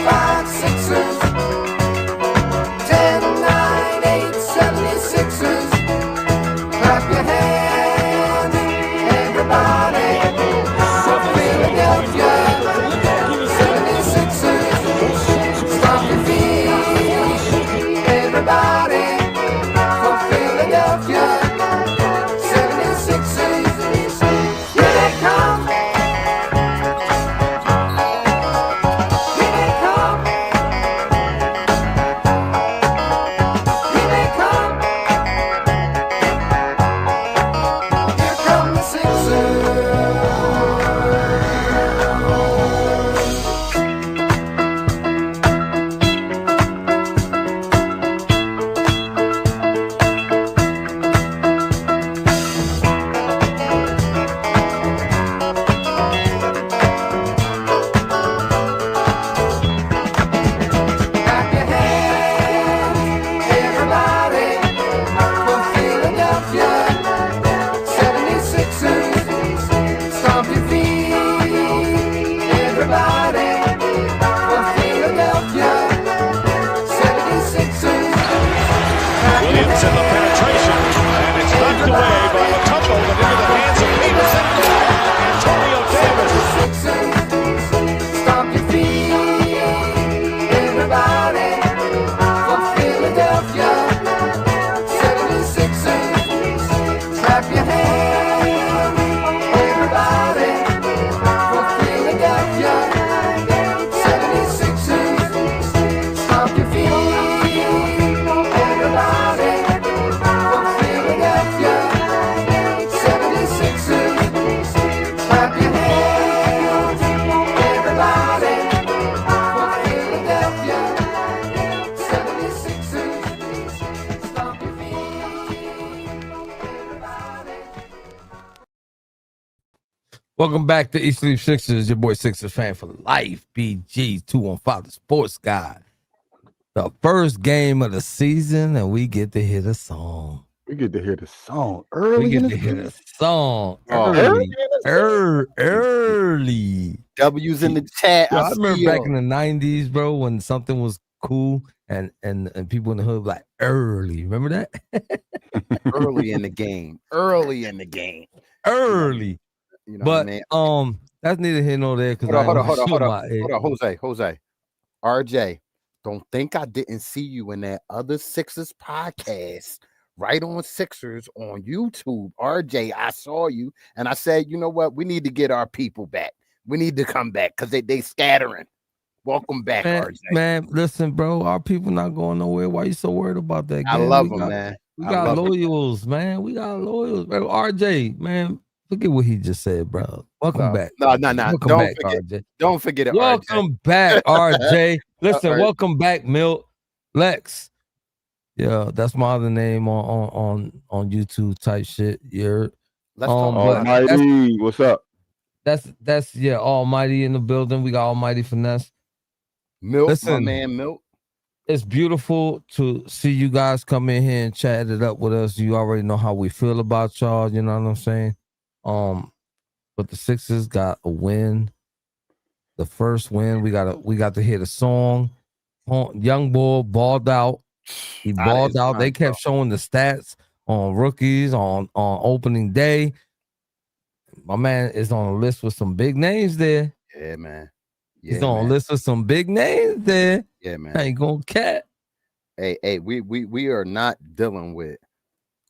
5, Sixers. 10, 9, 8, 76ers. Clap your hands, everybody. For Philadelphia 76ers. Stomp your feet, everybody. For Philadelphia 76ers. Here they come. Here they come. Here they come. Here come the Sixers. Clap your hands, everybody, for Philadelphia 76ers. Stomp your feet, everybody, for Philadelphia 76ers. Clap your Williams in the penetration, and it's knocked away by the Tuttle, but into the hands of Peterson. Antonio Davis. Sixers. Stomp your feet, everybody, for Philadelphia 76ers. Clap your hands, everybody, for Philadelphia 76ers. Stomp your feet, everybody, for Philadelphia 76ers. Clap your hands, everybody, for Philadelphia 76ers. Stomp your feet, everybody. Welcome back to East Leaf Sixers. Your boy Sixers fan for life. BG 215, the sports guy. The first game of the season, and we get to hear the song. We get to hear the song We early get in to the hear the season. song Oh. early. W's in the chat. Yo, I I remember see back y'all. in the 90s, bro, when something was cool and people in the hood were like early. Remember that? Early in the game. Early in the game. Early. You know what I But mean? that's neither here nor there because Hold I on, hold on, hold on. my Hold on, Jose. RJ, don't think I didn't see you in that other Sixers podcast, right on Sixers on YouTube. RJ, I saw you and I said, you know what? We need to get our people back. We need to come back because they scattering. Welcome back, RJ. Man, listen, bro. Our people not going nowhere. Why you so worried about that? I Gang? love them, man. We I got love 'em. loyals, man. We got loyals, bro. RJ, man. Look at what he just said, bro. Welcome back. No. Welcome Don't back, forget. RJ. Don't forget it, Welcome back, RJ. Listen, RJ. welcome back, Milt. Lex. Yeah, that's my other name on YouTube type shit. You're Let's talk but about Almighty, what's up? that's yeah, Almighty in the building. We got Almighty Finesse. Milt, Listen, my man Milt. it's beautiful to see you guys come in here and chat it up with us. You already know how we feel about y'all. You know what I'm saying? But the Sixers got a win. The first win, we got to hear the song. Young boy balled out. He balled out. They kept showing the stats on rookies on opening day. My man is on a list with some big names there. Yeah, man. He's on a list with some big names there. Yeah, man. I ain't gonna cat. Hey, we are not dealing with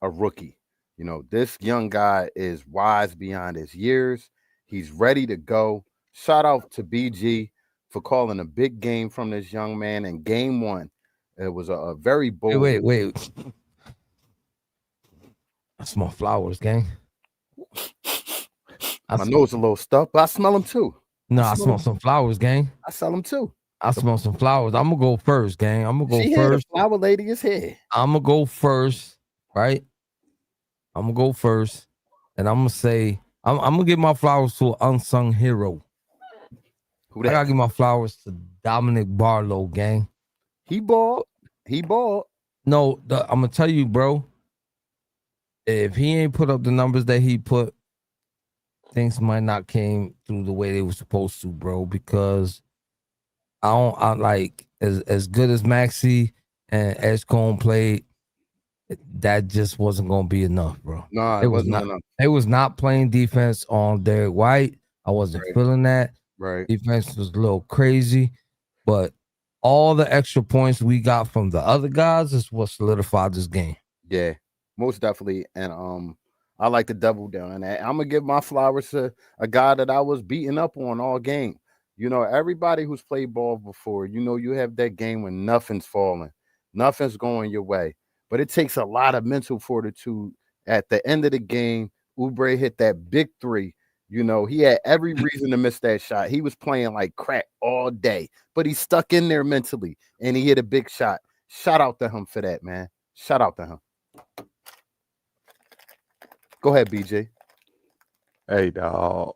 a rookie. You know, this young guy is wise beyond his years. He's ready to go. Shout out to BG for calling a big game from this young man in game one. It was a very bold. Wait. I smell flowers, gang. My nose a little stuffed, but I smell them too. No, I smell some flowers, gang. I sell them too. I smell some flowers. I'm gonna go first, gang. I'm gonna go She first. The flower lady is here. I'm gonna go first, right? I'm gonna go first, and I'm gonna say I'm gonna give my flowers to an unsung hero. Who that? I gotta give my flowers to Dominic Barlow, gang. He balled. No, I'm gonna tell you, bro. If he ain't put up the numbers that he put, things might not came through the way they were supposed to, bro. Because I like as good as Maxi and Edgecombe played. That just wasn't gonna be enough, bro. Nah, It it was wasn't not. enough. It was not playing defense on Derek White. I wasn't Right. feeling that. Right. Defense was a little crazy, but all the extra points we got from the other guys is what solidified this game. Yeah, most definitely. And I like to double down on that. I'm gonna give my flowers to a guy that I was beating up on all game. You know, everybody who's played ball before, you know, you have that game when nothing's falling, nothing's going your way. But it takes a lot of mental fortitude. At the end of the game, Oubre hit that big three. You know, he had every reason to miss that shot. He was playing like crap all day, but he stuck in there mentally and he hit a big shot. Shout out to him for that, man. Shout out to him. Go ahead, BJ. Hey, dog.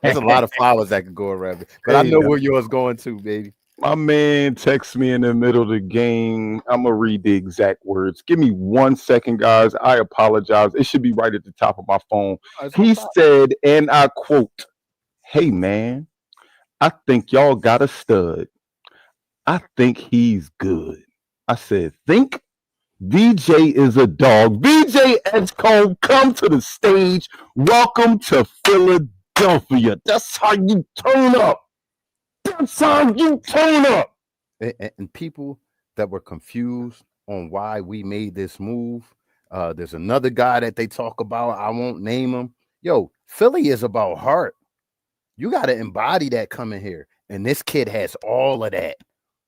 There's a lot of flowers that could go around, but I Hey, know dog. where yours going to, baby. My man texts me in the middle of the game. I'm gonna read the exact words. Give me 1 second, guys. I apologize. It should be right at the top of my phone. Oh, it's no He problem. said, and I quote, "Hey man, I think y'all got a stud. I think he's good." I said, "Think? VJ is a dog. VJ Edgecombe, come to the stage. Welcome to Philadelphia. That's how you turn up. That's how you turn up." And people that were confused on why we made this move. There's another guy that they talk about. I won't name him. Yo, Philly is about heart. You got to embody that coming here. And this kid has all of that.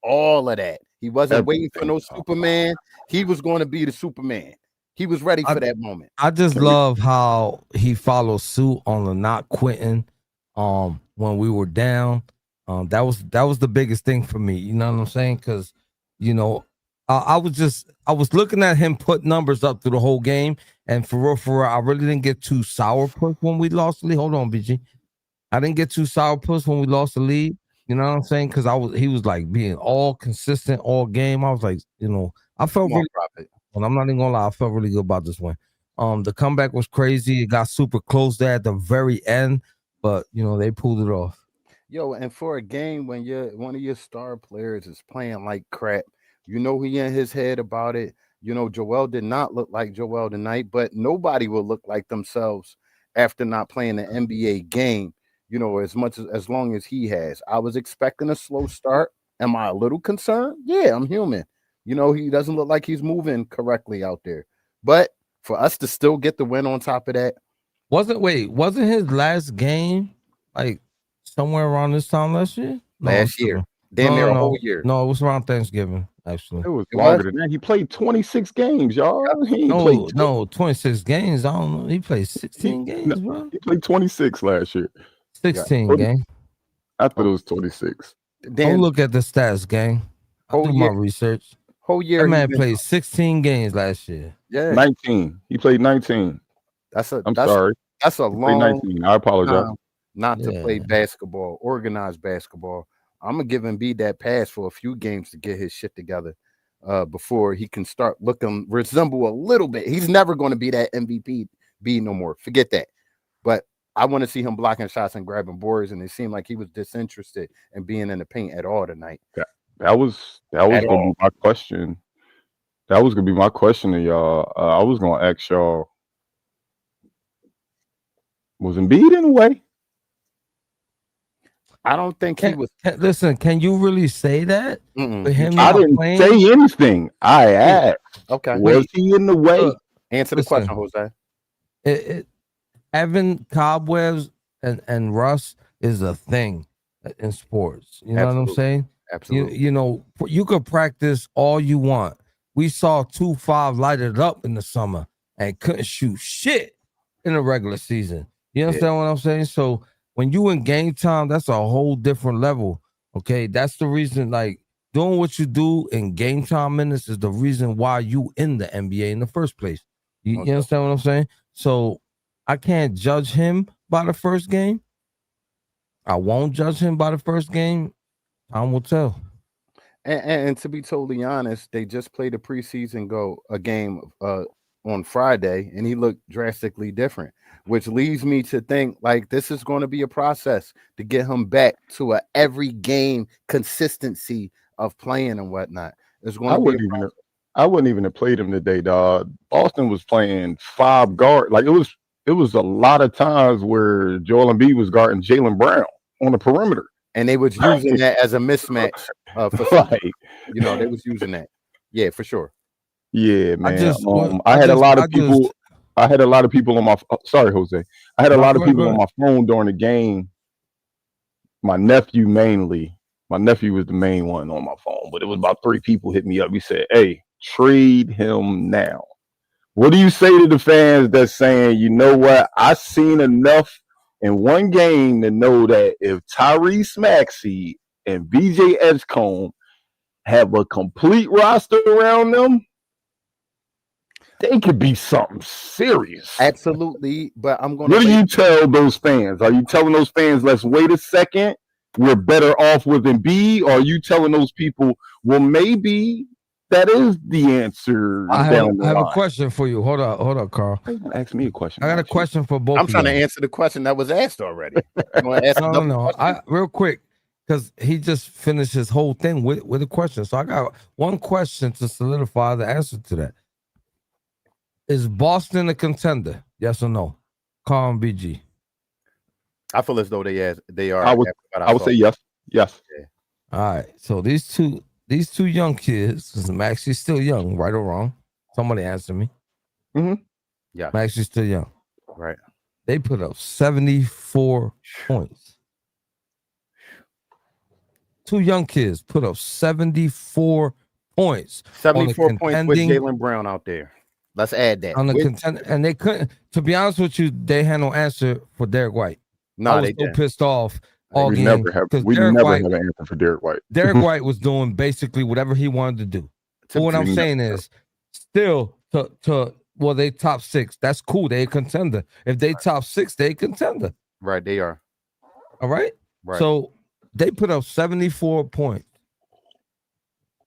All of that. He wasn't waiting for no Everything. Superman. He was going to be the Superman. He was ready I- for that moment. I just Can we- love how he follows suit on the not quitting. When we were down, that was the biggest thing for me. You know what I'm saying? Because you know, I was looking at him put numbers up through the whole game, and for real, I really didn't get too sourpuss when we lost the lead. Hold on, BG. I didn't get too sourpuss when we lost the lead. You know what I'm saying? Because he was like being all consistent all game. I was like, you know, I felt Come on, really. Prophet. And I'm not even gonna lie, I felt really good about this one. The comeback was crazy. It got super close there at the very end, but you know they pulled it off. Yo, and for a game when one of your star players is playing like crap, you know he in his head about it. You know, Joel did not look like Joel tonight, but nobody will look like themselves after not playing the NBA game, you know, as long as he has. I was expecting a slow start. Am I a little concerned? Yeah, I'm human. You know, he doesn't look like he's moving correctly out there. But for us to still get the win on top of that, Wasn't his last game like somewhere around this time last year? No, last year, no, damn near a no, whole year. no. It was around Thanksgiving actually. It was It longer was? than that. He played 26 games, y'all. He ain't played. No, 26 games. I don't know. He played 16 No, games, bro. he played 26 last year. 16 20 game. I thought it was 26. Go Then look at the stats, gang. I whole do my year, research. whole year That he man been played 16 games last year. yeah. 19. He played 19. That's a I'm that's sorry. that's a He played long 19. I apologize. time not to play Yeah. basketball, organized basketball. I'm gonna give Embiid that pass for a few games to get his shit together before he can start looking resemble a little bit. He's never going to be that MVP B no more. Forget that. But I want to see him blocking shots and grabbing boards, and it seemed like he was disinterested in being in the paint at all tonight. That was At gonna all. be my question. That was gonna be my question to y'all. I was gonna ask y'all, was Embiid in the way? I don't think he was. Listen, can you really say that? Mm-mm, With you him can't. I not didn't playing? say anything. I asked, Okay. was Wait, he in the way? look, Answer the listen. question, Jose. it, Evan Cobwebs and Russ is a thing in sports. You know what I'm Absolutely. saying? Absolutely. You know, you could practice all you want. We saw 2-5 lighted up in the summer and couldn't shoot shit in the regular season. You understand what I'm saying? So when you in game time, that's a whole different level. Okay, that's the reason. Like doing what you do in game time minutes is the reason why you in the NBA in the first place. You Okay. understand what I'm saying? So I can't judge him by the first game. I won't judge him by the first game. Time will tell. And to be totally honest, they just played a preseason a game on Friday, and he looked drastically different, which leads me to think like this is going to be a process to get him back to a every game consistency of playing and whatnot. It's going I to be wouldn't even. I wouldn't even have played him today, dog. Boston was playing 5 guard. Like it was a lot of times where Joel Embiid was guarding Jalen Brown on the perimeter. and they was using that as a mismatch for some, Like, they was using that. Yeah, for sure. yeah, I man. just, well, I had a lot of I just, people. I had a lot of people on my. Sorry, Jose. I had a no, lot of people go on ahead. my phone during the game. My nephew mainly. My nephew was the main one on my phone, but it was about 3 people hit me up. He said, "Hey, trade him now." What do you say to the fans that's saying, you know what? I seen enough in one game to know that if Tyrese Maxey and VJ Edgecombe have a complete roster around them, they could be something serious. Absolutely, but I'm going What do to you tell those fans? Are you telling those fans, let's wait a second? We're better off with Embiid? Or are you telling those people, well, maybe that is the answer I down the have a line? question for you. Hold up, Carl. Why you gonna ask me a question? I got a about you? question for both I'm of trying to y'all. answer the question that was asked already. You want to ask another No. question? Real quick, because he just finished his whole thing with a question. So I got one question to solidify the answer to that. Is Boston a contender? Yes or no? Carl and BG. I feel as though they are. I would after what I would saw. say yes. Yes. All right. So these two young kids, because Maxie's still young, right or wrong. Somebody answer me. Yeah, Maxie's still young. right. They put up 74 points. Two young kids put up 74 points. 74 points with contending- Jalen Brown out there. Let's add that. On the With- contend, and they couldn't. To be honest with you, they had no answer for Derek White. I no, was they so didn't. pissed off all We game never have because we Derek never White, have an answer for Derek White. Derek White was doing basically whatever he wanted to do. But what I'm We saying is, still well, they top 6. That's cool. They a contender. If they top 6, they a contender. Right, they are. All right. Right. So they put up 74 points.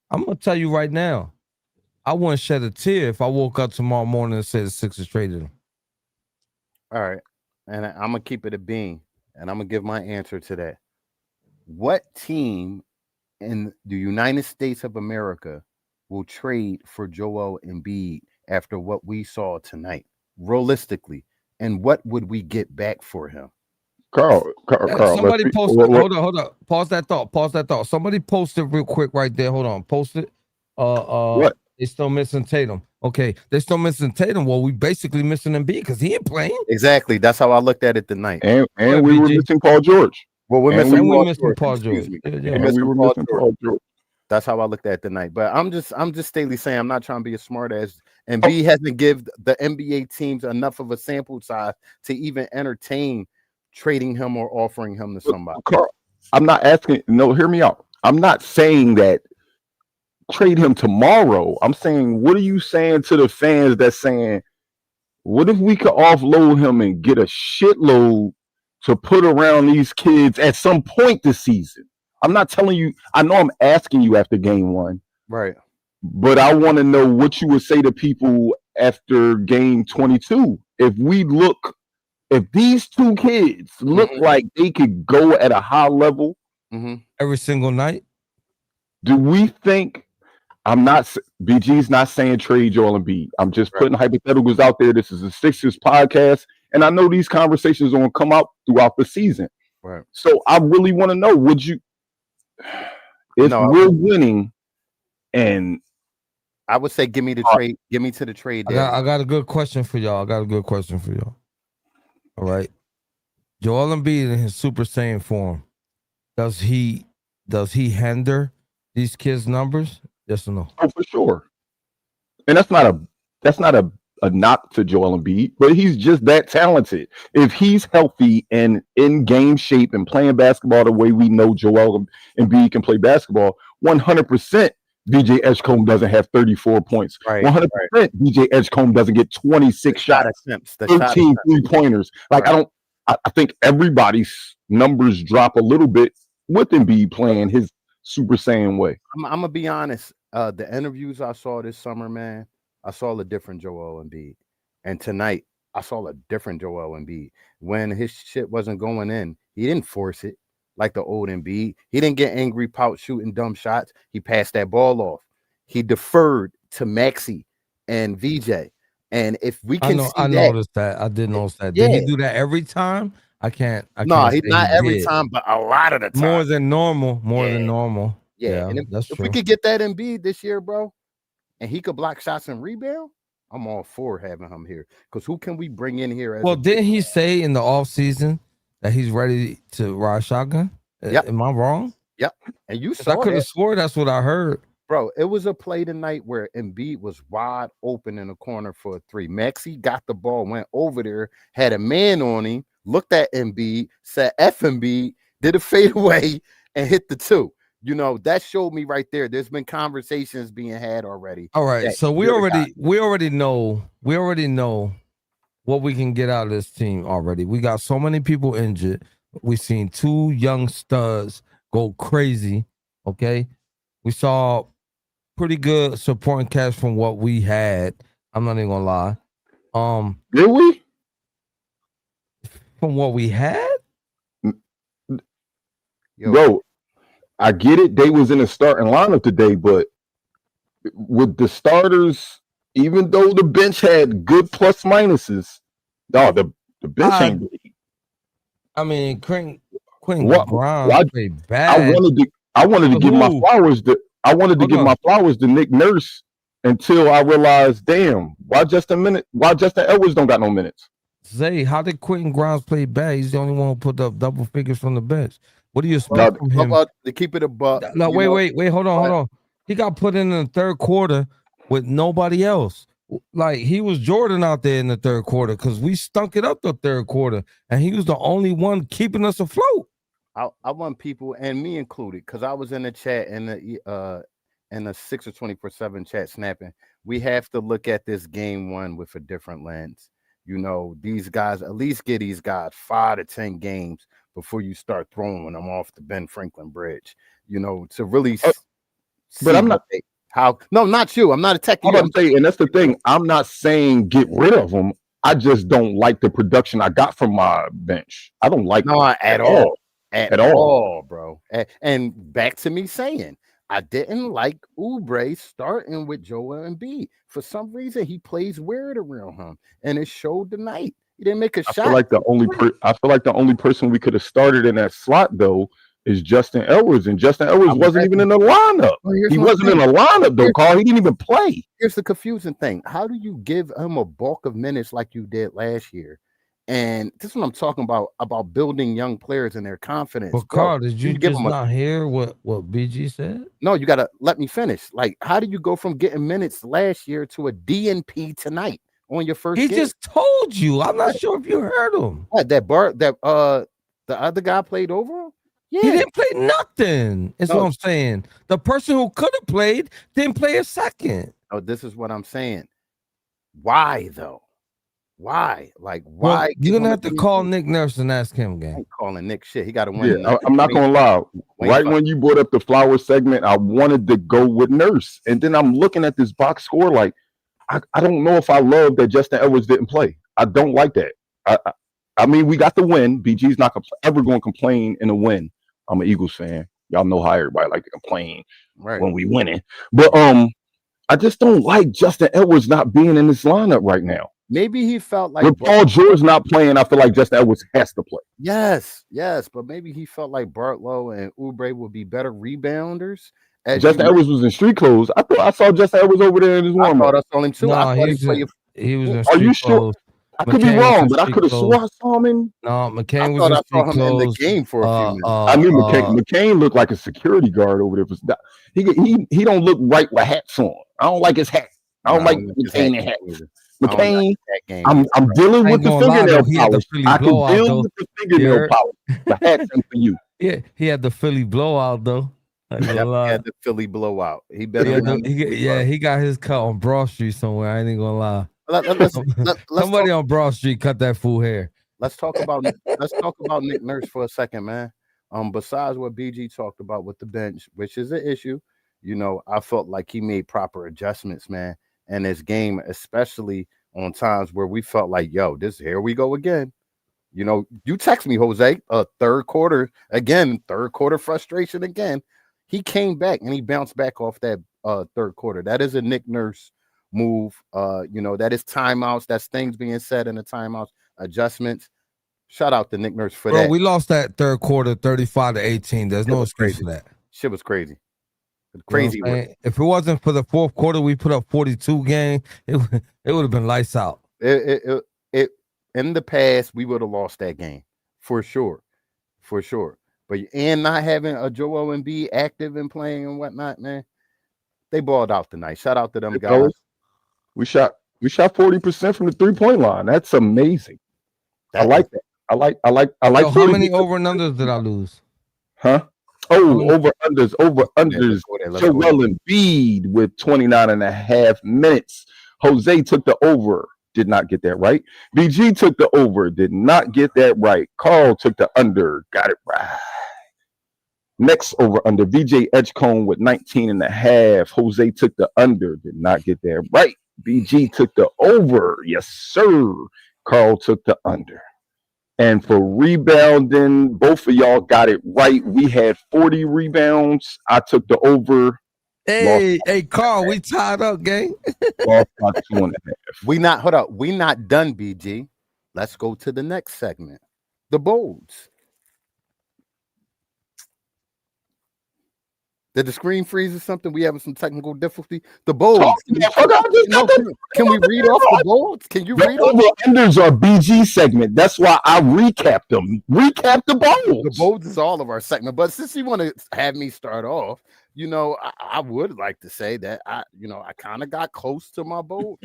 I'm gonna tell you right now, I wouldn't shed a tear if I woke up tomorrow morning and said the Sixers traded him. All right. And I'm gonna keep it a bean, and I'm gonna give my answer to that. What team in the United States of America will trade for Joel Embiid after what we saw tonight, realistically? And what would we get back for him? Carl. Somebody posted. Hold on. Pause that thought. Somebody posted real quick right there. Hold on. Post it. What? They still missing Tatum. Okay, they still missing Tatum. Well, we basically missing Embiid because he ain't playing. Exactly. That's how I looked at it tonight. And ahead, we were BG. missing Paul George. Well, we're And missing we Paul missing George. Paul Excuse George. me. Yeah. We're And we missing were Paul missing George. Paul George. That's how I looked at it tonight. But I'm just staily saying I'm not trying to be a smart ass. And B hasn't give the NBA teams enough of a sample size to even entertain trading him or offering him to somebody. Carl, I'm not asking. No, hear me out. I'm not saying that trade him tomorrow. I'm saying, what are you saying to the fans that's saying, what if we could offload him and get a shitload to put around these kids at some point this season? I'm not telling you. I know I'm asking you after game 1, Right. but I want to know what you would say to people after game 22. If these 2 kids look like they could go at a high level Every single night. do we think? BG's not saying trade Joel Embiid. I'm just putting hypotheticals out there. This is a Sixers podcast, and I know these conversations are going to come out throughout the season. Right. So I really want to know: would you, if we're winning, and I would say, give me the trade. Give me to the trade. I got a good question for y'all. All right. Joel Embiid in his Super Saiyan form, does he hinder these kids' numbers? Yes or no? Oh, for sure. And that's not a knock to Joel Embiid, but he's just that talented. If he's healthy and in game shape and playing basketball the way we know Joel Embiid can play basketball, 100% VJ Edgecombe doesn't have 34 points. 100% VJ Edgecombe doesn't get 26 shots, 13 3-pointers. Like, I think everybody's numbers drop a little bit with Embiid playing his Super Saiyan way. I'm gonna be honest. The interviews I saw this summer, man, I saw a different Joel Embiid. And tonight, I saw a different Joel Embiid. When his shit wasn't going in, he didn't force it like the old Embiid. He didn't get angry, pout, shooting dumb shots. He passed that ball off. He deferred to Maxi and VJ. And if we I can know. see I that, noticed that. I did notice that. Did he yeah, do that every time? I can't. I no, can't he's say he not every did. time, but a lot of the time. More than normal. More than Yeah. normal. Yeah. Yeah, And that's if we true. could get that Embiid this year, bro, and he could block shots and rebound, I'm all for having him here. Because who can we bring in here as Well, a big didn't he man? say in the off season that he's ready to ride shotgun? Yep. Am I wrong? Yep. And you 'Cause I saw could that. have swore that's what I heard. Bro, it was a play tonight where Embiid was wide open in the corner for a three. Maxi got the ball, went over there, had a man on him, looked at Embiid, said F Embiid, did a fadeaway, and hit the two. You know, that showed me right there. There's been conversations being had already. All right, that so we you're the guy. already know what we can get out of this team already. We got so many people injured. We seen two young studs go crazy. Okay, we saw pretty good supporting cast from what we had. I'm not even gonna lie. Did we? From what we had, Yo, Bro, I get it. They was in the starting lineup today, but with the starters, even though the bench had good plus minuses, no, the bench I- ain't great. I mean, Quentin What- Grimes why- played I bad. wanted to give my Who? flowers to Hold on. my flowers to Nick Nurse until I realized, damn, why Justin Edwards don't got no minutes? Zay, how did Quentin Grimes play bad? He's the only one who put up double figures from the bench. What do you expect from how him? about to keep it a buck? No, you know, wait, hold on. He got put in the third quarter with nobody else. Like he was Jordan out there in the third quarter because we stunk it up the third quarter, and he was the only one keeping us afloat. I want people, and me included, because I was in the chat in the 6 or 24/7 chat snapping. We have to look at this game one with a different lens. You know, these guys, at least get these guys 5 to 10 games before you start throwing them off the Ben Franklin Bridge. You know, to really see I'm not- what no, not you. I'm not attacking I'm you. about to say, and that's the thing. I'm not saying get rid of them. I just don't like the production I got from my bench. I don't like No, it at all. At all. Bro. And back to me saying, I didn't like Oubre starting with Joel Embiid. For some reason, he plays weird around him, and it showed tonight. He didn't make a I shot. feel like the only person we could have started in that slot though is Justin Edwards, and Justin Edwards wasn't even in the lineup. Well, here's He my wasn't thing. in the lineup though, Carl. He didn't even play. Here's the confusing thing. How do you give him a bulk of minutes like you did last year? And this is what I'm talking about building young players and their confidence. But Bro, Carl, did you give just him not hear what BG said? No, you gotta let me finish. Like, how do you go from getting minutes last year to a DNP tonight on your first He game? just told you. I'm not sure if you heard him. What, the other guy played over him? Yeah. He didn't play nothing. Is No. what I'm saying. The person who could have played didn't play a second. Oh, this is what I'm saying. Why though? Why? Like, Well, why? you're gonna have to give him a call DNP? Nick Nurse and ask him, I gang. ain't calling Nick shit. He got to win. Yeah, I'm not gonna lie. Right when you brought up the flower segment, I wanted to go with Nurse, and then I'm looking at this box score like I don't know if I love that Justin Edwards didn't play. I don't like that. I mean, we got the win. BG's not ever going to complain in a win. I'm an Eagles fan. Y'all know how everybody like to complain when we winning. But I just don't like Justin Edwards not being in this lineup right now. Maybe he felt like With Paul George not playing, I feel like Justin Edwards has to play. yes, but maybe he felt like Bartlow and Oubre would be better rebounders. Justin Edwards was in street clothes. I thought I saw Justin Edwards over there in his warm up. I saw him too. No, I thought he was in Are street you sure? clothes. I could be McCain was wrong, in but I street could have clothes. swore I saw him in. No, I McCain was thought in I saw street him in the clothes. game for a few minutes. I knew McCain looked like a security guard over there. He don't look right with hats on. I don't like his hat. I don't like McCain in hats. McCain, I'm dealing I with ain't the gonna lie, fingernail though, he had the polish. Philly I can blowout, deal though. with the fingernail Yeah. polish. The hat's in for you. Yeah, he had the Philly blowout though. I ain't gonna Yep, lie. he had the Philly blowout. He He better. had win he got his cut on Broad Street somewhere. I ain't even gonna lie. let's Somebody on Broad Street cut that fool hair. Let's talk about Nick Nurse for a second, man. Besides what BG talked about with the bench, which is an issue, you know, I felt like he made proper adjustments, man. in this game, especially on times where we felt like, yo, here we go again. You text me, Jose, third quarter again, third quarter frustration again. He came back and he bounced back off that third quarter. That is a Nick Nurse move. That is timeouts. That's things being said in the timeouts, adjustments. Shout out to Nick Nurse for that. We lost that third quarter 35-18. There's no excuse for that. Shit was crazy. Crazy. If it wasn't for the fourth quarter, we put up 42 game. It would have been lights out. It in the past, we would have lost that game for sure. But and not having a Joel Embiid active and playing and whatnot, man, they balled out tonight. Shout out to them guys. We shot 40% from the 3-point line. That's amazing. I like that. I like. Yo, how many over and unders did I lose? Huh? Oh, over unders. Joel Embiid with 29.5 minutes. Jose took the over. Did not get that right. BG took the over. Did not get that right. Carl took the under. Got it right. Next over under. VJ Edgecombe with 19.5. Jose took the under. Did not get that right. BG took the over. Yes, sir. Carl took the under. And for rebounding, both of y'all got it right. We had 40 rebounds. I took the over. Hey, Carl, we tied up, gang. Lost by 2.5. We not done, BG. Let's go to the next segment. The Bolds. Did the screen freeze or something? We having some technical difficulty. The Bolds. Can we read off the Bolds? Can you read off? The unders are BG segment. That's why I recapped them. Recap the Bolds. The Bolds is all of our segment. But since you want to have me start off, I would like to say that I kind of got close to my Bold.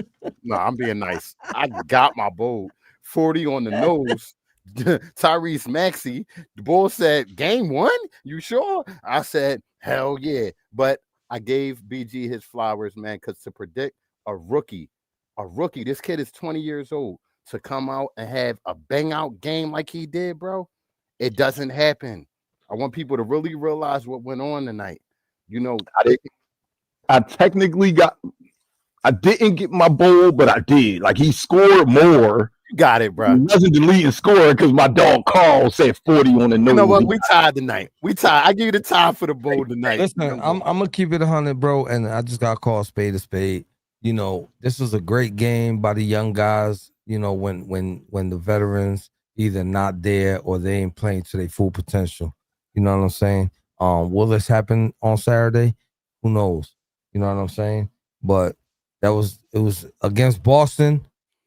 No, I'm being nice. I got my Bold. 40 on the nose. Tyrese Maxey. The Bull said, game 1? You sure? I said, hell yeah. But I gave BG his flowers, man, because to predict a rookie, this kid is 20 years old, to come out and have a bang out game like he did, bro, it doesn't happen. I want people to really realize what went on tonight. I technically I didn't get my bowl, but I did. Like, he scored more. You got it, bro. He wasn't deleting scoring because my dog Carl said 40 on the nose. You know what? We tied tonight. I give you the time for the bowl tonight. Listen, I'm gonna keep it 100, bro, and I just got called spade a spade. This was a great game by the young guys. When the veterans either not there or they ain't playing to their full potential. You know what I'm saying? Will this happen on Saturday? Who knows? You know what I'm saying? But it was against Boston.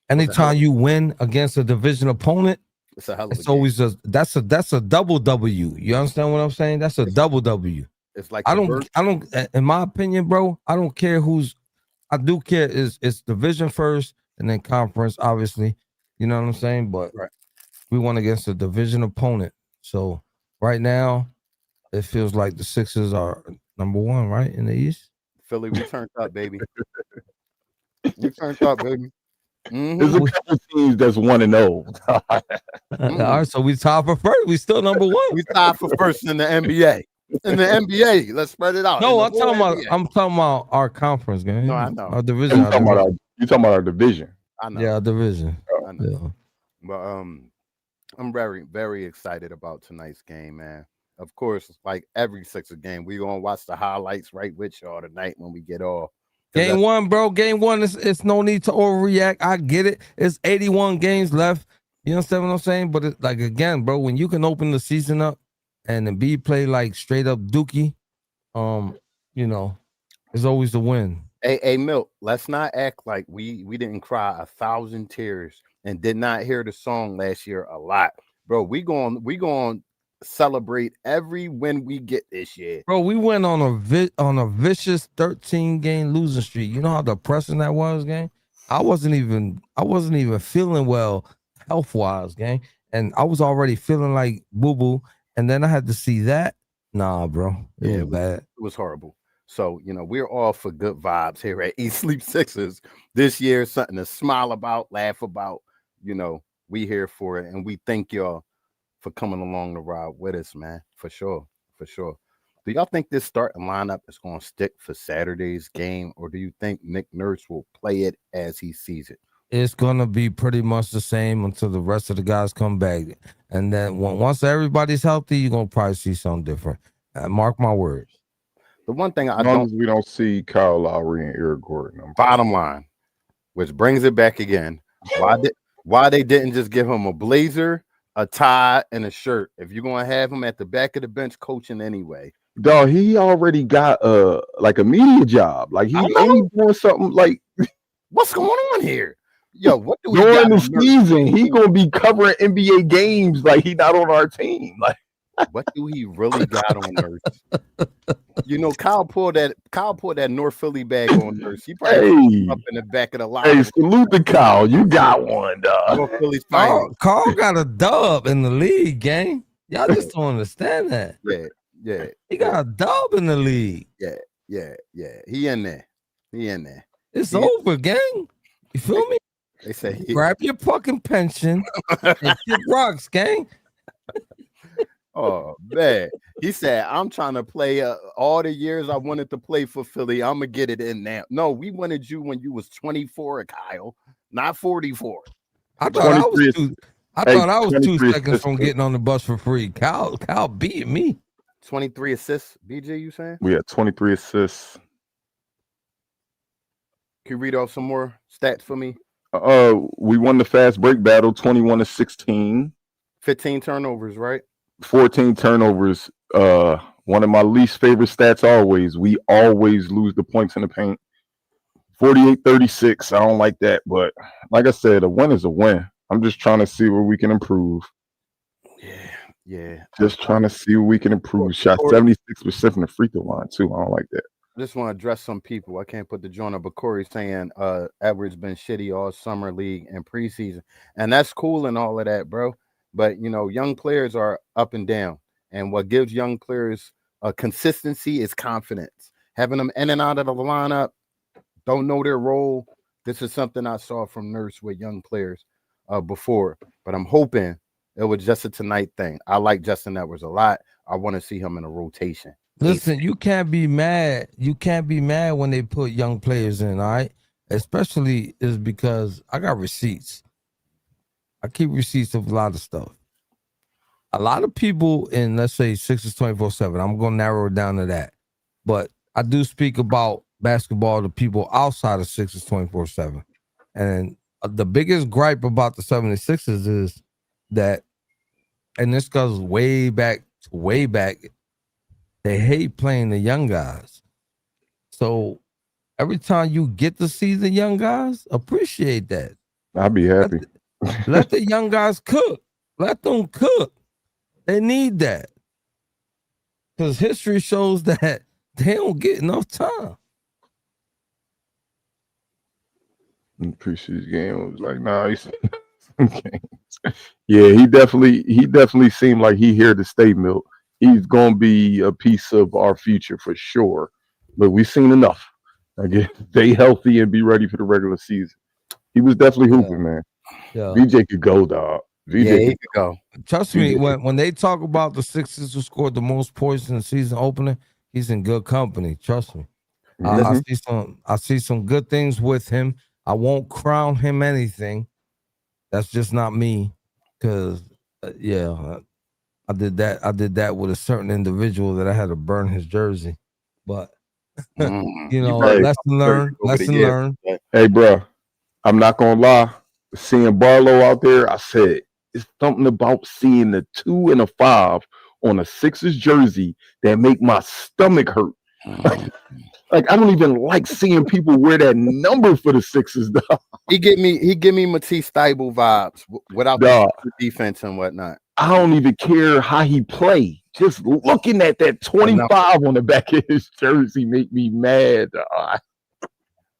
Anytime you win against a division opponent, it's always that's a double W. You understand what I'm saying? That's a double W. It's like I don't. In my opinion, bro, I don't care who's. I do care it's division first and then conference, obviously. You know what I'm saying? But we won against a division opponent, so right now it feels like the Sixers are number 1, right, in the East. Philly, we turned up, baby. We turned up, baby. Mm-hmm. There's a couple teams that's 1-0. All right, so we tied for first. We still number 1. We tied for first in the NBA. In the NBA, let's spread it out. No, I'm talking about our conference game. No, I know. Our division. You're talking about our division. I know. Yeah, our division. I know. Yeah. But I'm very, very excited about tonight's game, man. Of course, like every Sixers game, we're gonna watch the highlights right with y'all tonight when we get off. Game 1, bro. Game 1 it's no need to overreact. I get it. It's 81 games left. You understand what I'm saying? But it's like, again, bro, when you can open the season up and then play like straight up Dookie, it's always the win. Hey, Milt, let's not act like we didn't cry 1,000 tears and did not hear the song last year a lot, bro. We going celebrate every win we get this year, bro. We went on a vicious 13-game losing streak. You know how depressing that was, gang. I wasn't even feeling well health-wise, gang, and I was already feeling like boo-boo, and then I had to see that. Nah, bro, it was bad. It was horrible. So, we're all for good vibes here at Eat Sleep Sixers this year. Something to smile about, laugh about. We here for it, and we thank y'all for coming along the ride with us, man. For sure. Do y'all think this starting lineup is going to stick for Saturday's game, or do you think Nick Nurse will play it as he sees it? It's gonna be pretty much the same until the rest of the guys come back, and then once everybody's healthy, you're gonna probably see something different. Mark my words. The one thing I As long don't as we don't see Kyle Lowry and Eric Gordon. bottom line, which brings it back again, why they didn't just give him a blazer, a tie, and a shirt if you're gonna have him at the back of the bench coaching anyway. Dog, he already got like a media job. Like he I ain't he doing something like What's going on here? Yo, what do we during got the on Nurse? season. He gonna be covering NBA games like he not on our team. Like What do he really got on Nurse? You know, Kyle pulled that North Philly bag on Nurse. He probably hey, up in the back of the line. hey, salute to Kyle. You got one, dog. North Philly's Carl, finest. Carl got a dub in the league, gang. Y'all just don't understand that. Yeah. He got a dub in the league. Yeah. He in there. It's over, gang. You feel me? They say Grab your fucking pension and kick rocks, gang. Oh man, he said, "I'm trying to play all the years I wanted to play for Philly. I'm gonna get it in now." No, we wanted you when you was 24, Kyle, not 44. I thought I was 23 2 23 seconds from assists. getting on the bus for free. Kyle beat me. 23 assists. BJ, you saying? We had 23 assists. Can you read off some more stats for me? We won the fast break battle 21-16. 15 turnovers, right? 14 turnovers. One of my least favorite stats always. We always lose the points in the paint. 48-36. I don't like that, but like I said, a win is a win. I'm just trying to see where we can improve. Yeah. Just trying to see where we can improve. Shot 76% from the free throw line too. I don't like that. I just want to address some people. I can't put the joint up, but Corey saying Edwards been shitty all summer league and preseason, and that's cool and all of that, bro. But you know, young players are up and down, and what gives young players consistency is confidence. Having them in and out of the lineup, don't know their role. This is something I saw from Nurse with young players before, but I'm hoping it was just a tonight thing. I like Justin Edwards a lot. I want to see him in a rotation. Listen, you can't be mad. You can't be mad when they put young players in, all right? Especially is because I got receipts. I keep receipts of a lot of stuff. A lot of people in, let's say, Sixers 24/7. I'm going to narrow it down to that. But I do speak about basketball to people outside of Sixers 24/7. And the biggest gripe about the 76ers is that, and this goes way back, they hate playing the young guys. So every time you get to see the young guys, appreciate that. I'll be happy. Let the young guys cook. Let them cook. They need that. Because history shows that they don't get enough time. Preseason game was like, nah, he's yeah, he definitely seemed like he here to stay, Milt. He's gonna be a piece of our future for sure. But we've seen enough. I guess stay healthy and be ready for the regular season. He was definitely hooping, man. Yeah. VJ could go, dog. VJ he could go. Trust me, when they talk about the Sixers who scored the most points in the season opener, he's in good company. Trust me. I see some good things with him. I won't crown him anything. That's just not me. Because I did that with a certain individual that I had to burn his jersey. But you know, lesson learned. Hey, bro, I'm not gonna lie. Seeing Barlow out there, I said it's something about seeing the 2 and a 5 on a Sixers jersey that make my stomach hurt. Like I don't even like seeing people wear that number for the Sixers, dog. He give me Matisse Thybulle vibes without the defense and whatnot. I don't even care how he play. Just looking at that 25 on the back of his jersey make me mad. I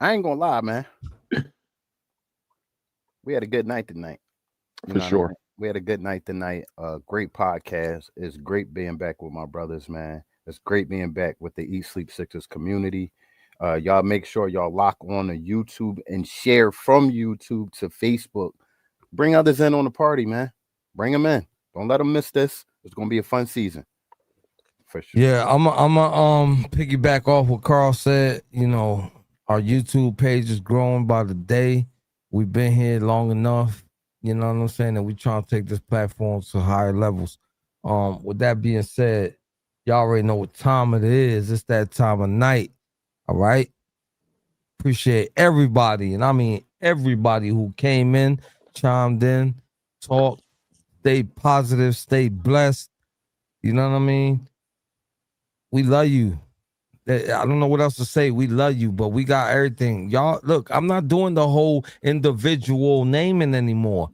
ain't gonna lie, man. We had a good night tonight. For sure. We had a good night tonight. Great podcast. It's great being back with my brothers, man. It's great being back with the Eat Sleep Sixers community. Y'all make sure y'all lock on to YouTube and share from YouTube to Facebook. Bring others in on the party, man. Bring them in. Don't let them miss this. It's going to be a fun season. For sure. Yeah, I'm a piggyback off what Carl said. You know, our YouTube page is growing by the day. We've been here long enough. You know what I'm saying? And we trying to take this platform to higher levels. With that being said, y'all already know what time it is. It's that time of night. All right. Appreciate everybody, and I mean everybody who came in, chimed in, talked, stay positive, stay blessed. You know what I mean? We love you. I don't know what else to say. We love you, but we got everything. Y'all, look, I'm not doing the whole individual naming anymore.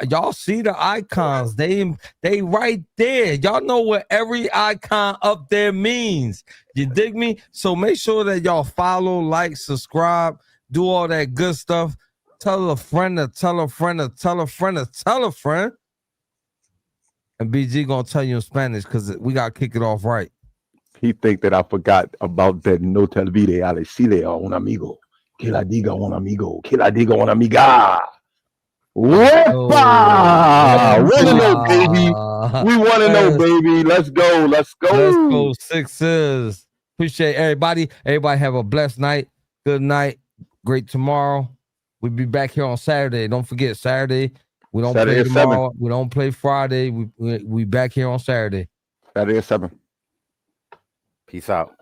Y'all see the icons. They right there. Y'all know what every icon up there means. You dig me? So make sure that y'all follow, like, subscribe, do all that good stuff. Tell a friend to tell a friend to tell a friend to tell a friend. And BG gonna tell you in Spanish because we gotta kick it off right. He think that I forgot about that no te olvide a decirle a un amigo. Que la diga un amigo. Que la diga una amiga. Wepa! Want to know, baby? We want to know, baby. Let's go. Let's go. Let's go, Sixers. Appreciate everybody. Everybody have a blessed night. Good night. Great tomorrow. We'll be back here on Saturday. Don't forget, Saturday. We don't Saturday play at tomorrow. 7. We don't play Friday. We back here on Saturday. Saturday at 7. Peace out.